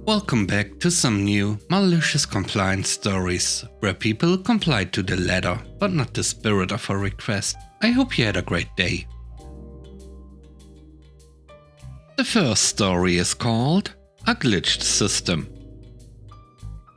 Welcome back to some new Malicious Compliance stories, where people complied to the letter, but not the spirit of a request. I hope you had a great day. The first story is called A Glitched System.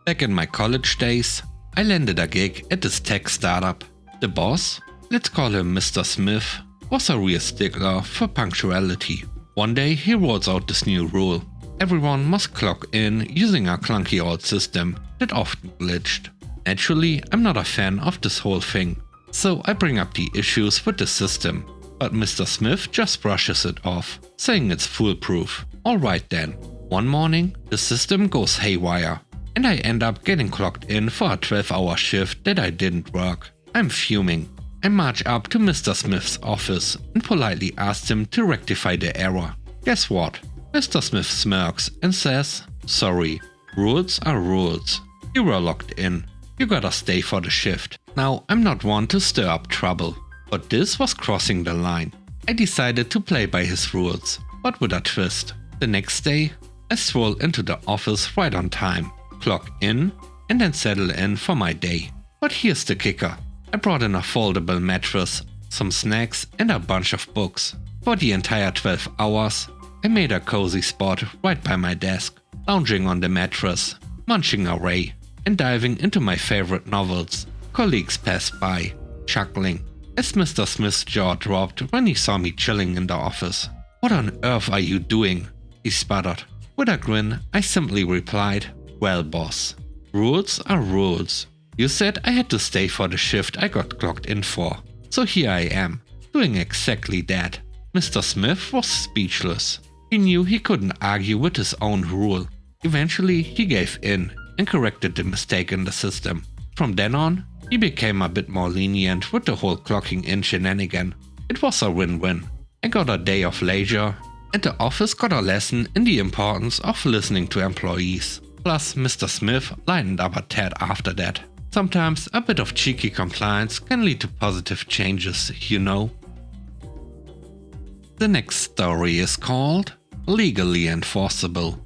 Back in my college days, I landed a gig at this tech startup. The boss, let's call him Mr. Smith, was a real stickler for punctuality. One day he rolls out this new rule. Everyone must clock in using a clunky old system that often glitched. Naturally, I'm not a fan of this whole thing, so I bring up the issues with the system. But Mr. Smith just brushes it off, saying it's foolproof. Alright then. One morning, the system goes haywire, and I end up getting clocked in for a 12-hour shift that I didn't work. I'm fuming. I march up to Mr. Smith's office and politely ask him to rectify the error. Guess what? Mr. Smith smirks and says, "Sorry, rules are rules. You were locked in. You gotta stay for the shift." Now, I'm not one to stir up trouble, but this was crossing the line. I decided to play by his rules, but with a twist. The next day, I stroll into the office right on time, clock in, and then settle in for my day. But here's the kicker. I brought in a foldable mattress, some snacks, and a bunch of books. For the entire 12 hours, I made a cozy spot right by my desk, lounging on the mattress, munching away, and diving into my favorite novels. Colleagues passed by, chuckling, as Mr. Smith's jaw dropped when he saw me chilling in the office. "What on earth are you doing?" he sputtered. With a grin, I simply replied, "Well, boss, rules are rules. You said I had to stay for the shift I got clocked in for, so here I am, doing exactly that." Mr. Smith was speechless. He knew he couldn't argue with his own rule. Eventually, he gave in and corrected the mistake in the system. From then on, he became a bit more lenient with the whole clocking in shenanigan. It was a win-win. I got a day of leisure, and the office got a lesson in the importance of listening to employees. Plus, Mr. Smith lightened up a tad after that. Sometimes a bit of cheeky compliance can lead to positive changes, you know. The next story is called Legally Enforceable.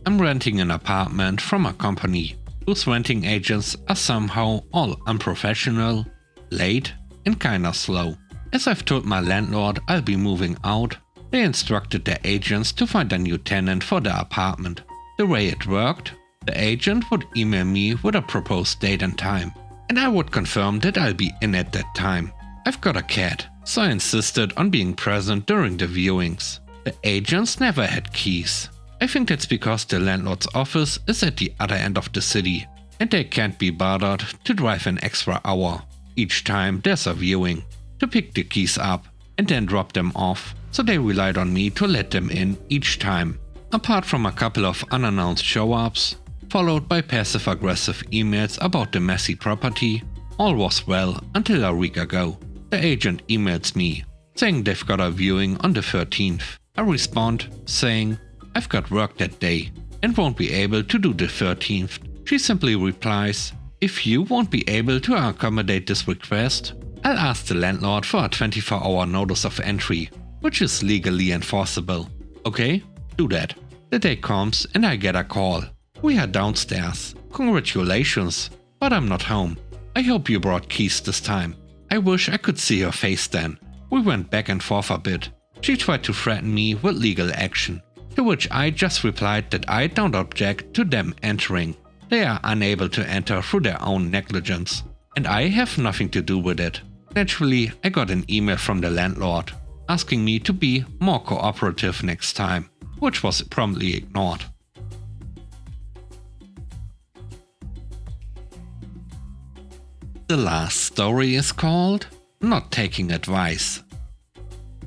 I'm renting an apartment from a company whose renting agents are somehow all unprofessional, late, and kinda slow. As I've told my landlord I'll be moving out, they instructed their agents to find a new tenant for the apartment. The way it worked, the agent would email me with a proposed date and time, and I would confirm that I'll be in at that time. I've got a cat, so I insisted on being present during the viewings. The agents never had keys. I think that's because the landlord's office is at the other end of the city, and they can't be bothered to drive an extra hour each time there's a viewing to pick the keys up and then drop them off, so they relied on me to let them in each time. Apart from a couple of unannounced show-ups, followed by passive-aggressive emails about the messy property, all was well until a week ago. The agent emails me, saying they've got a viewing on the 13th. I respond, saying, "I've got work that day and won't be able to do the 13th. She simply replies, "If you won't be able to accommodate this request, I'll ask the landlord for a 24-hour notice of entry, which is legally enforceable." Okay, do that. The day comes and I get a call. "We are downstairs. Congratulations, but I'm not home. I hope you brought keys this time." I wish I could see her face then. We went back and forth a bit. She tried to threaten me with legal action, to which I just replied that I don't object to them entering. They are unable to enter through their own negligence, and I have nothing to do with it. Naturally, I got an email from the landlord, asking me to be more cooperative next time, which was promptly ignored. The last story is called Not Taking Advice.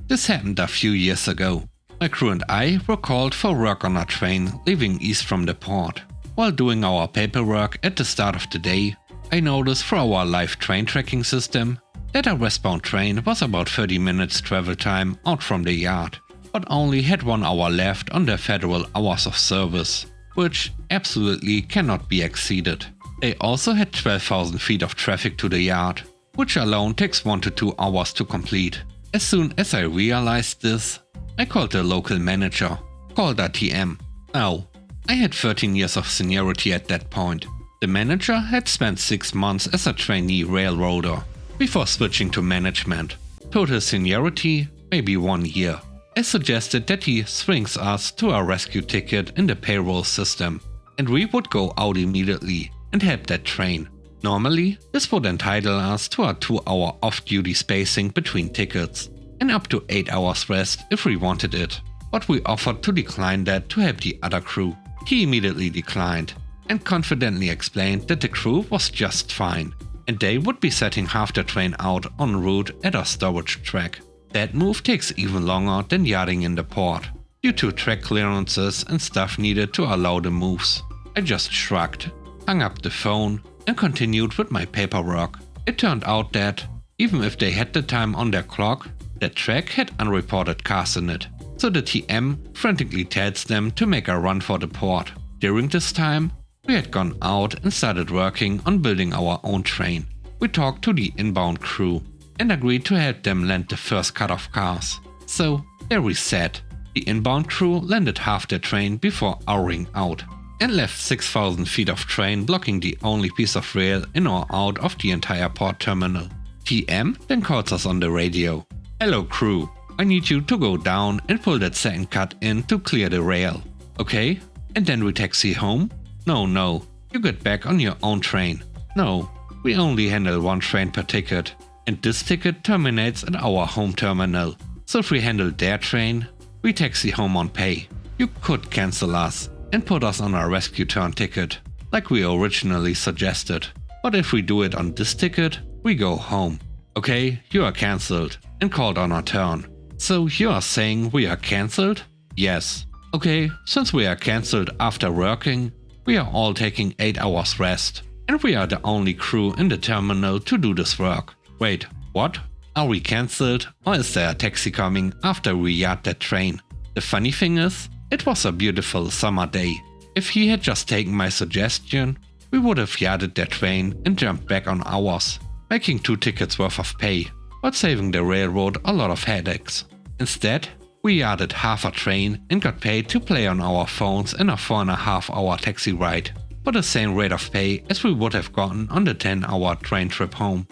This happened a few years ago. My crew and I were called for work on a train leaving east from the port. While doing our paperwork at the start of the day, I noticed through our live train tracking system that a westbound train was about 30 minutes travel time out from the yard, but only had 1 hour left on their federal hours of service, which absolutely cannot be exceeded. They also had 12,000 feet of traffic to the yard, which alone takes 1 to 2 hours to complete. As soon as I realized this, I called the local manager, called a TM. Now, I had 13 years of seniority at that point. The manager had spent 6 months as a trainee railroader before switching to management. Total seniority, maybe 1 year. I suggested that he swings us to a rescue ticket in the payroll system, and we would go out immediately and help that train. Normally, this would entitle us to a 2-hour off-duty spacing between tickets, and up to 8 hours rest if we wanted it. But we offered to decline that to help the other crew. He immediately declined, and confidently explained that the crew was just fine, and they would be setting half the train out en route at a storage track. That move takes even longer than yarding in the port, due to track clearances and stuff needed to allow the moves. I just shrugged, hung up the phone, and continued with my paperwork. It turned out that, even if they had the time on their clock, that track had unreported cars in it, so the TM frantically tells them to make a run for the port. During this time, we had gone out and started working on building our own train. We talked to the inbound crew and agreed to help them land the first cut of cars. So there we sat. The inbound crew landed half their train before hurrying out, and left 6,000 feet of train blocking the only piece of rail in or out of the entire port terminal. TM then calls us on the radio. "Hello crew, I need you to go down and pull that second cut in to clear the rail. Okay? And then we taxi home? No, you get back on your own train. No, we only handle 1 train per ticket, and this ticket terminates at our home terminal. So if we handle their train, we taxi home on pay. You could cancel us and put us on a rescue turn ticket, like we originally suggested. But if we do it on this ticket, we go home. Okay, you are cancelled and called on a turn. So you are saying we are cancelled? Yes. Okay, since we are cancelled after working, we are all taking 8 hours rest, and we are the only crew in the terminal to do this work. Wait, what? Are we cancelled, or is there a taxi coming after we yard that train?" The funny thing is, it was a beautiful summer day. If he had just taken my suggestion, we would have yarded that train and jumped back on ours, making 2 tickets worth of pay, but saving the railroad a lot of headaches. Instead, we yarded half a train and got paid to play on our phones in a 4.5-hour taxi ride, for the same rate of pay as we would have gotten on the 10-hour train trip home.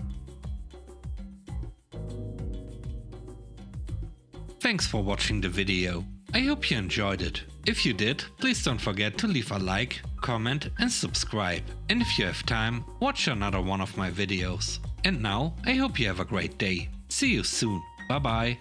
Thanks for watching the video. I hope you enjoyed it. If you did, please don't forget to leave a like, comment and subscribe. And if you have time, watch another one of my videos. And now, I hope you have a great day. See you soon. Bye bye.